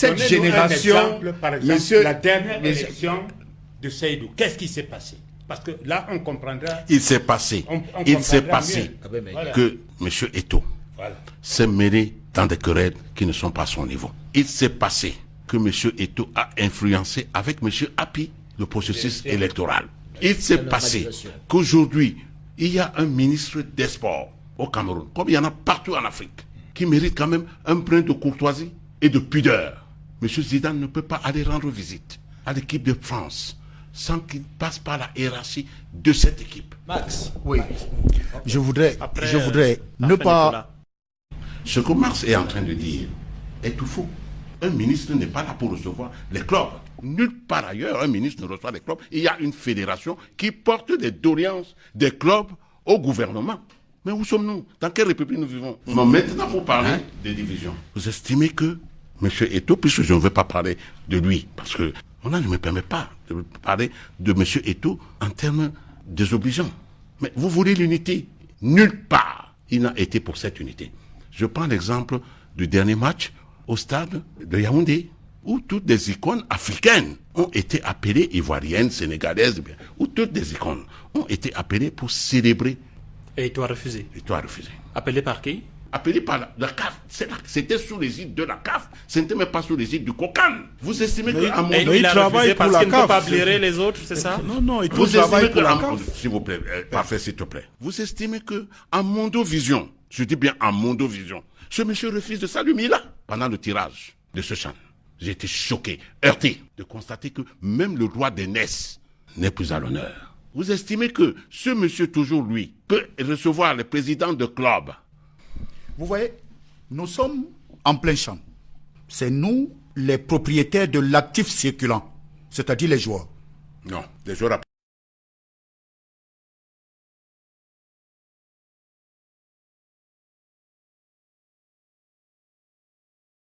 cette génération... Par exemple, la dernière élection de Seydou, qu'est-ce qui s'est passé? Parce que là, on comprendra... Il s'est passé, que M. Eto'o s'est mêlé dans des querelles qui ne sont pas à son niveau. Il s'est passé que M. Eto'o a influencé avec M. Api le processus électoral. Il s'est passé qu'aujourd'hui, il y a un ministre des Sports au Cameroun, comme il y en a partout en Afrique, qui mérite quand même un brin de courtoisie et de pudeur. M. Zidane ne peut pas aller rendre visite à l'équipe de France sans qu'il passe par la hiérarchie de cette équipe. Max, oui. Je voudrais ne pas... Ce que Max est en train de dire est tout faux. Un ministre n'est pas là pour recevoir les clubs. Nulle part ailleurs, un ministre ne reçoit les clubs. Il y a une fédération qui porte des doléances des clubs au gouvernement. Mais où sommes-nous? Dans quelle république nous vivons? Mais maintenant, pour parler des divisions, vous estimez que M. Eto'o, puisque je ne veux pas parler de lui, parce que on ne me permet pas de parler de M. Eto'o en termes désobligeants. Mais vous voulez l'unité? Nulle part il n'a été pour cette unité. Je prends l'exemple du dernier match au stade de Yaoundé, où toutes des icônes africaines ont été appelées, ivoiriennes, sénégalaises, où toutes des icônes ont été appelées pour célébrer. Et tu as refusé? Et tu as refusé. Appelé par qui? Appelé par la CAF. C'était sous l'égide de la CAF. Ce n'était même pas sous l'égide du COCAN. Vous estimez qu'à mon il a refusé parce qu'il ne peut pas blairer les autres, c'est ça? Non, il vous travaille pour la CAF. S'il vous plaît, parfait, s'il te plaît. Vous estimez qu'en Mondovision, je dis bien en Mondovision, ce monsieur refuse de saluer là pendant le tirage de ce chant. J'ai été choqué, heurté de constater que même le roi des NES n'est plus à l'honneur. Vous estimez que ce monsieur, toujours lui, peut recevoir les présidents de club? Vous voyez, nous sommes en plein champ. C'est nous les propriétaires de l'actif circulant, c'est-à-dire les joueurs. Non, les joueurs